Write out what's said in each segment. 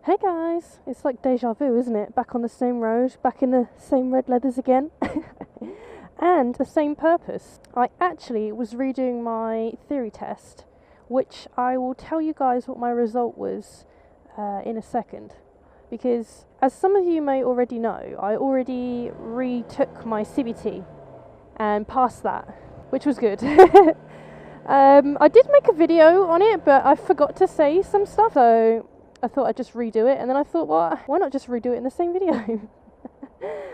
Hey guys, it's like deja vu, isn't it? Back on the same road, back in the same red leathers again. And the same purpose. I actually was redoing my theory test, which I will tell you guys what my result was in a second. Because, as some of you may already know, I already retook my CBT and passed that, which was good. I did make a video on it, but I forgot to say some stuff, so I thought I'd just redo it, and then I thought, well, why not just redo it in the same video?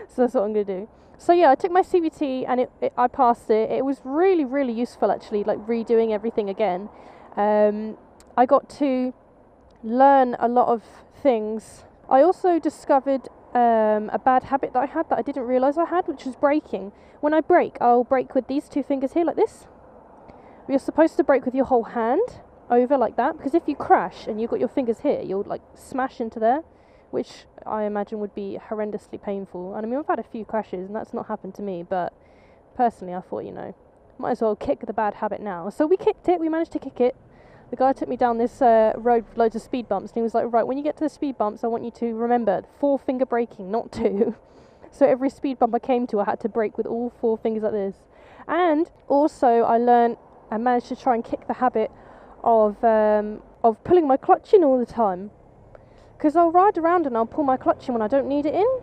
So that's what I'm going to do. So yeah, I took my CBT and I passed it. It was really, really useful actually, like redoing everything again. I got to learn a lot of things. I also discovered a bad habit that I had that I didn't realise I had, which was braking. When I brake, I'll brake with these two fingers here like this. You're supposed to brake with your whole hand over like that, because if you crash and you've got your fingers here, you'll like smash into there, which I imagine would be horrendously painful. And I mean, I've had a few crashes and that's not happened to me, but personally I thought, might as well kick the bad habit now. So we kicked it, we managed to kick it. The guy took me down this road with loads of speed bumps, and he was like, right, when you get to the speed bumps, I want you to remember 4 finger braking, not 2. So every speed bump I came to, I had to brake with all 4 fingers like this. And also I managed to try and kick the habit of pulling my clutch in all the time, because I'll ride around and I'll pull my clutch in when I don't need it in,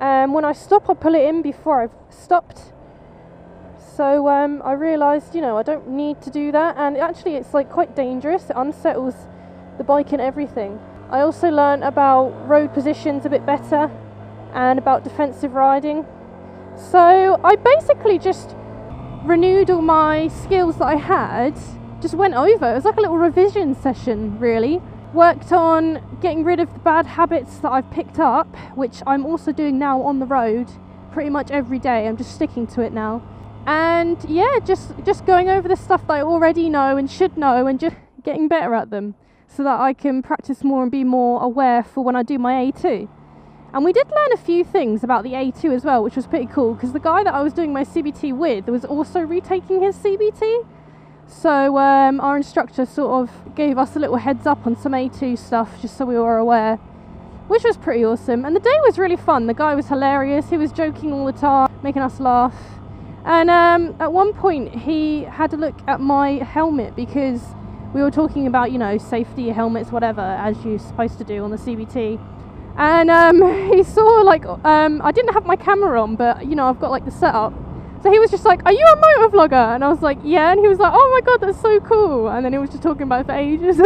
and when I stop I'll pull it in before I've stopped. So I realised I don't need to do that, and actually it's like quite dangerous. It unsettles the bike and everything. I also learned about road positions a bit better and about defensive riding. So I basically just renewed all my skills that I had, just went over. It was like a little revision session, really. Worked on getting rid of the bad habits that I've picked up, which I'm also doing now on the road pretty much every day. I'm just sticking to it now. And yeah, just going over the stuff that I already know and should know, and just getting better at them so that I can practice more and be more aware for when I do my A2. And we did learn a few things about the A2 as well, which was pretty cool, because the guy that I was doing my CBT with was also retaking his CBT. So our instructor sort of gave us a little heads up on some A2 stuff, just so we were aware, which was pretty awesome. And the day was really fun. The guy was hilarious. He was joking all the time, making us laugh. And at one point he had to look at my helmet, because we were talking about, safety helmets, whatever, as you're supposed to do on the CBT. And he saw, like, I didn't have my camera on, but, I've got, like, the setup. So he was just like, are you a motor vlogger? And I was like, yeah. And he was like, oh my god, that's so cool. And then he was just talking about it for ages.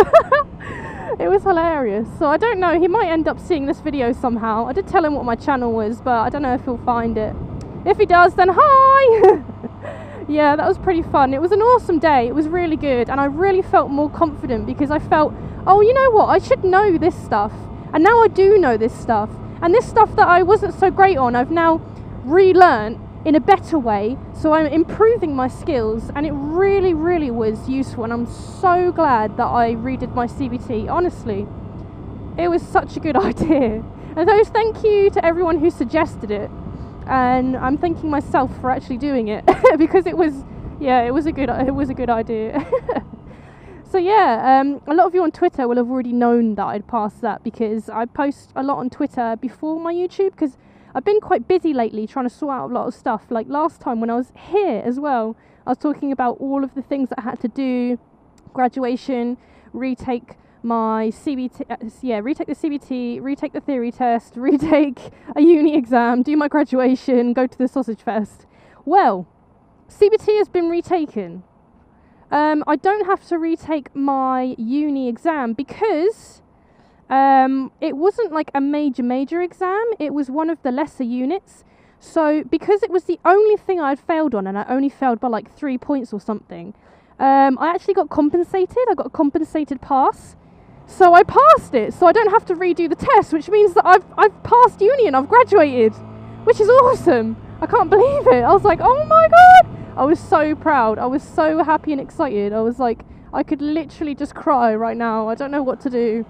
It was hilarious. So I don't know, he might end up seeing this video somehow. I did tell him what my channel was, but I don't know if he'll find it. If he does, then hi! Yeah, that was pretty fun. It was an awesome day. It was really good. And I really felt more confident, because I felt, oh, you know what? I should know this stuff. And now I do know this stuff. And this stuff that I wasn't so great on, I've now relearned in a better way. So I'm improving my skills, and it really, really was useful. And I'm so glad that I redid my CBT. Honestly, it was such a good idea. And so thank you to everyone who suggested it. And I'm thanking myself for actually doing it, because it was a good idea. So yeah, a lot of you on Twitter will have already known that I'd passed that, because I post a lot on Twitter before my YouTube, because I've been quite busy lately trying to sort out a lot of stuff. Like last time when I was here as well, I was talking about all of the things that I had to do: graduation, retake my CBT, retake the CBT, retake the theory test, retake a uni exam, do my graduation, go to the sausage fest. Well, CBT has been retaken. I don't have to retake my uni exam, because it wasn't like a major exam. It was one of the lesser units. So because it was the only thing I'd failed on, and I only failed by like 3 points or something, I actually got compensated. I got a compensated pass. So I passed it, so I don't have to redo the test, which means that I've passed uni and I've graduated, which is awesome. I can't believe it. I was like, oh my god. I was so proud. I was so happy and excited. I was like, I could literally just cry right now. I don't know what to do.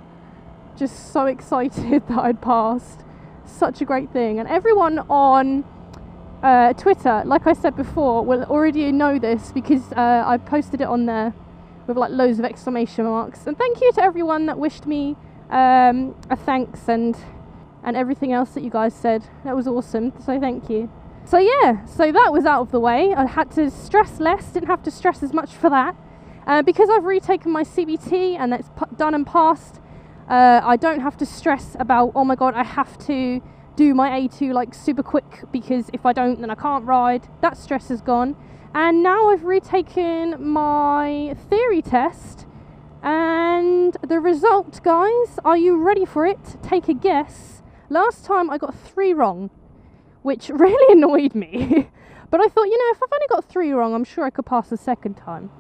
Just so excited that I'd passed. Such a great thing. And everyone on Twitter, like I said before, will already know this, because I posted it on there with like loads of exclamation marks. And thank you to everyone that wished me a thanks and everything else that you guys said. That was awesome, so thank you. So yeah, so that was out of the way. I had to stress less, didn't have to stress as much for that. Because I've retaken my CBT and that's done and passed, I don't have to stress about, oh my god, I have to do my A2 like super quick, because if I don't then I can't ride. That stress is gone. And now I've retaken my theory test, and the result, guys, are you ready for it? Take a guess. Last time I got 3 wrong, which really annoyed me. But I thought, you know, if I've only got 3 wrong, I'm sure I could pass the second time.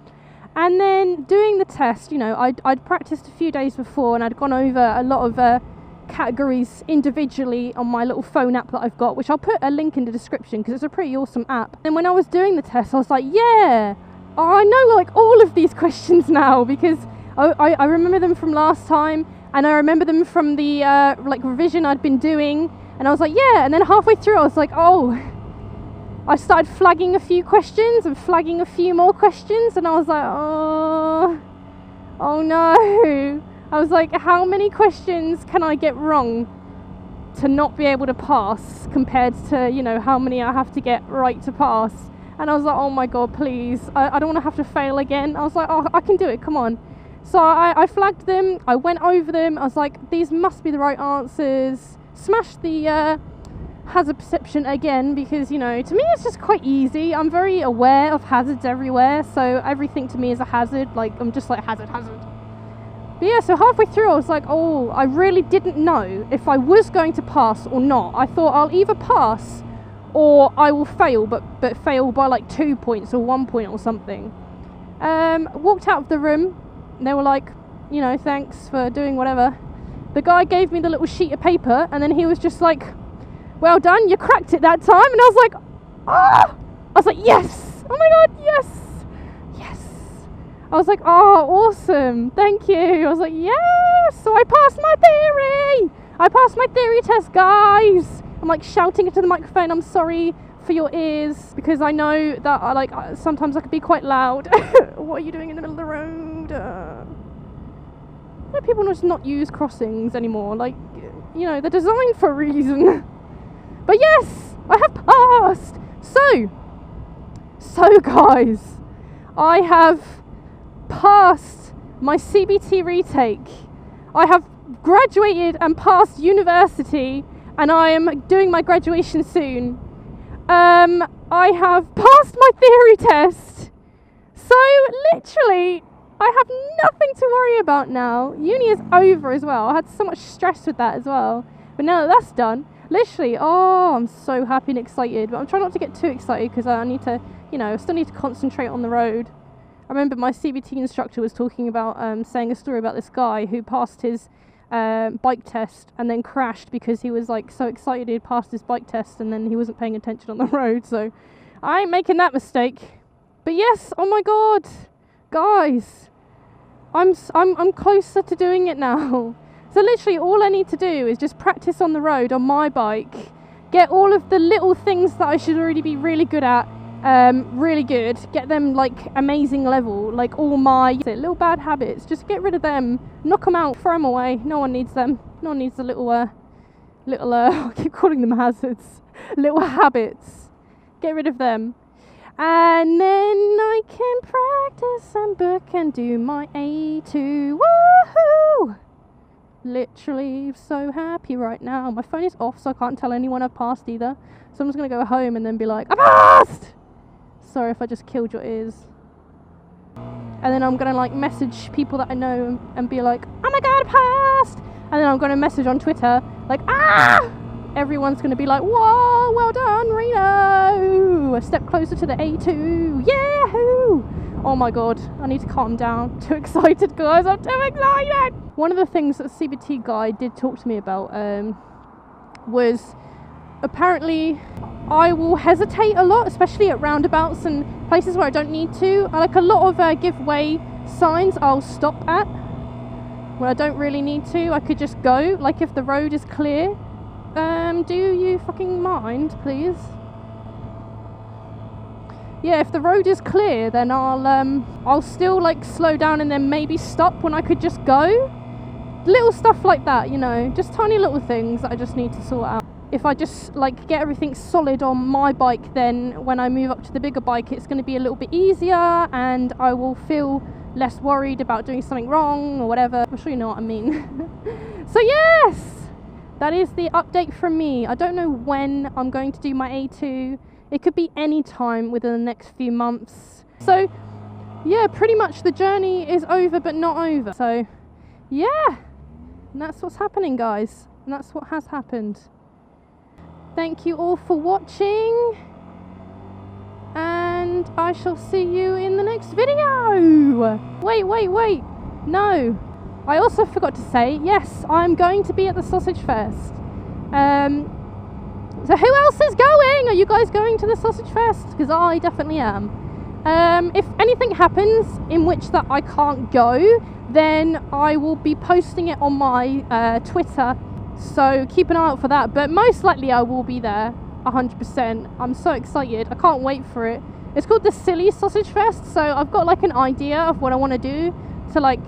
And then doing the test, you know, I'd practiced a few days before, and I'd gone over a lot of categories individually on my little phone app that I've got, which I'll put a link in the description because it's a pretty awesome app. And when I was doing the test, I was like, yeah, I know like all of these questions now, because I remember them from last time, and I remember them from the like revision I'd been doing, and I was like, yeah. And then halfway through I was like, oh, I started flagging a few questions and flagging a few more questions, and I was like, oh no. I was like, how many questions can I get wrong to not be able to pass, compared to, you know, how many I have to get right to pass? And I was like, oh my god, please, I don't want to have to fail again. I was like, oh, I can do it, come on. So I flagged them, I went over them, I was like, these must be the right answers. Smashed the hazard perception again, because, you know, to me it's just quite easy. I'm very aware of hazards everywhere, so everything to me is a hazard. Like, I'm just like, hazard. But yeah, so halfway through I was like, oh, I really didn't know if I was going to pass or not. I thought I'll either pass or I will fail, but fail by like 2 points or 1 point or something. Walked out of the room, and they were like, you know, thanks for doing whatever. The guy gave me the little sheet of paper, and then he was just like, well done, you cracked it that time. And I was like, ah! I was like, yes! Oh my god, yes! Yes! I was like, oh, awesome, thank you. I was like, yes! So I passed my theory! I passed my theory test, guys! I'm like shouting into the microphone, I'm sorry for your ears, because I know that sometimes I could be quite loud. What are you doing in the middle of the road? Why do people just not use crossings anymore? Like, you know, they're designed for a reason. But yes, I have passed. So guys, I have passed my CBT retake. I have graduated and passed university, and I am doing my graduation soon. I have passed my theory test. So literally, I have nothing to worry about now. Uni is over as well. I had so much stress with that as well. But now that that's done, literally, oh, I'm so happy and excited. But I'm trying not to get too excited, because I need to, you know, I still need to concentrate on the road. I remember my CBT instructor was talking about, saying a story about this guy who passed his bike test and then crashed because he was like so excited he'd passed his bike test, and then he wasn't paying attention on the road. So I ain't making that mistake. But yes, oh my god, guys, I'm closer to doing it now. So literally all I need to do is just practice on the road on my bike, get all of the little things that I should already be really good at, really good, get them like amazing level, like all my little bad habits, just get rid of them, knock them out, throw them away. No one needs them. No one needs the little I keep calling them hazards, little habits. Get rid of them. And then I can practice and book and do my A2. Woohoo! Literally so happy right now. My phone is off, so I can't tell anyone I've passed either. So I'm just going to go home and then be like, I passed! Sorry if I just killed your ears. And then I'm going to like message people that I know and be like, oh my god, I passed! And then I'm going to message on Twitter like, ah! Everyone's going to be like, whoa, well done, Reeno! A step closer to the A2. Yahoo! Oh my god, I need to calm down. Too excited, guys, I'm too excited! One of the things that the CBT guy did talk to me about was apparently I will hesitate a lot, especially at roundabouts and places where I don't need to. I like a lot of give way signs I'll stop at where I don't really need to. I could just go, like if the road is clear. Do you fucking mind, please? Yeah, if the road is clear, then I'll still like slow down and then maybe stop when I could just go. little stuff like that, you know, just tiny little things that I just need to sort out. If I just like get everything solid on my bike, then when I move up to the bigger bike, it's going to be a little bit easier and I will feel less worried about doing something wrong or whatever. I'm sure you know what I mean. So yes, that is the update from me. I don't know when I'm going to do my A2. It could be any time within the next few months. So yeah, pretty much the journey is over but not over. So yeah, and that's what's happening, guys, and that's what has happened. Thank you all for watching, and I shall see you in the next video. Wait, no, I also forgot to say, yes, I'm going to be at the Sausage Fest. So who else is going? Are you guys going to the Sausage Fest? Because I definitely am. If anything happens in which that I can't go, then I will be posting it on my Twitter. So keep an eye out for that, but most likely I will be there 100%. I'm so excited, I can't wait for it. It's called the Silly Sausage Fest, so I've got like an idea of what I want to do to like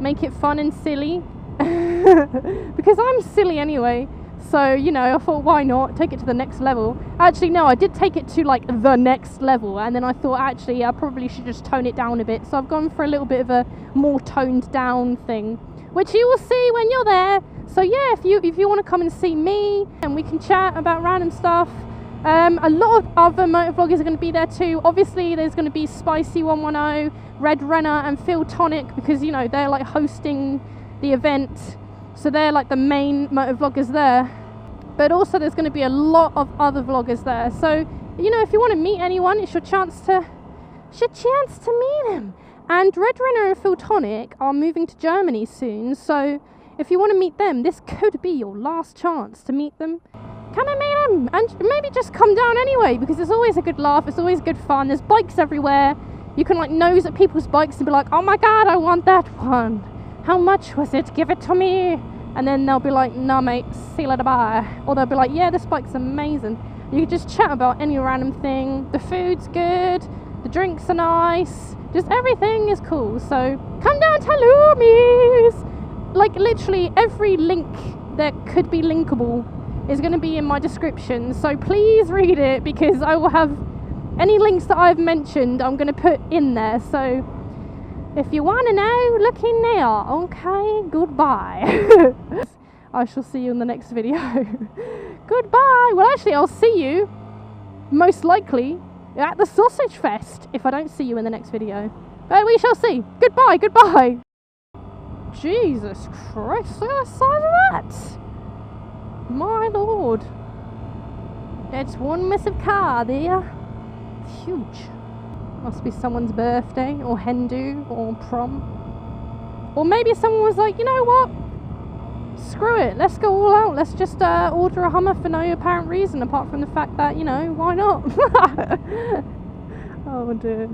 make it fun and silly because I'm silly anyway, so you know, I thought why not take it to the next level. Actually no, I did take it to like the next level, and then I thought actually I probably should just tone it down a bit, so I've gone for a little bit of a more toned down thing, which you will see when you're there. So yeah, if you want to come and see me and we can chat about random stuff. A lot of other motor vloggers are going to be there too. Obviously there's going to be Spicy 110, Red Renner and Phil Tonic, because you know they're like hosting the event, so they're like the main motor vloggers there. But also there's going to be a lot of other vloggers there, so you know, if you want to meet anyone, it's your chance to meet them. And Red Renner and Phil Tonic are moving to Germany soon, so if you want to meet them, this could be your last chance to meet them. Come and meet them, and maybe just come down anyway, because it's always a good laugh, it's always good fun. There's bikes everywhere. You can like nose at people's bikes and be like, oh my god, I want that one. How much was it? Give it to me. And then they'll be like, nah mate, see you later, bye. Or they'll be like, yeah, this bike's amazing. You can just chat about any random thing. The food's good, the drinks are nice, just everything is cool. So come down to Loomies. Like literally every link that could be linkable is going to be in my description, so please read it, because I will have any links that I've mentioned I'm going to put in there. So if you want to know, look in there. Okay, goodbye. I shall see you in the next video. Goodbye. Well actually I'll see you most likely at the Sausage Fest if I don't see you in the next video, but we shall see. Goodbye. Jesus Christ, look at the size of that! My lord. That's one massive car there. It's huge. Must be someone's birthday, or hen do, or prom. Or maybe someone was like, you know what? Screw it, let's go all out. Let's just order a Hummer for no apparent reason, apart from the fact that, you know, why not? Oh dear.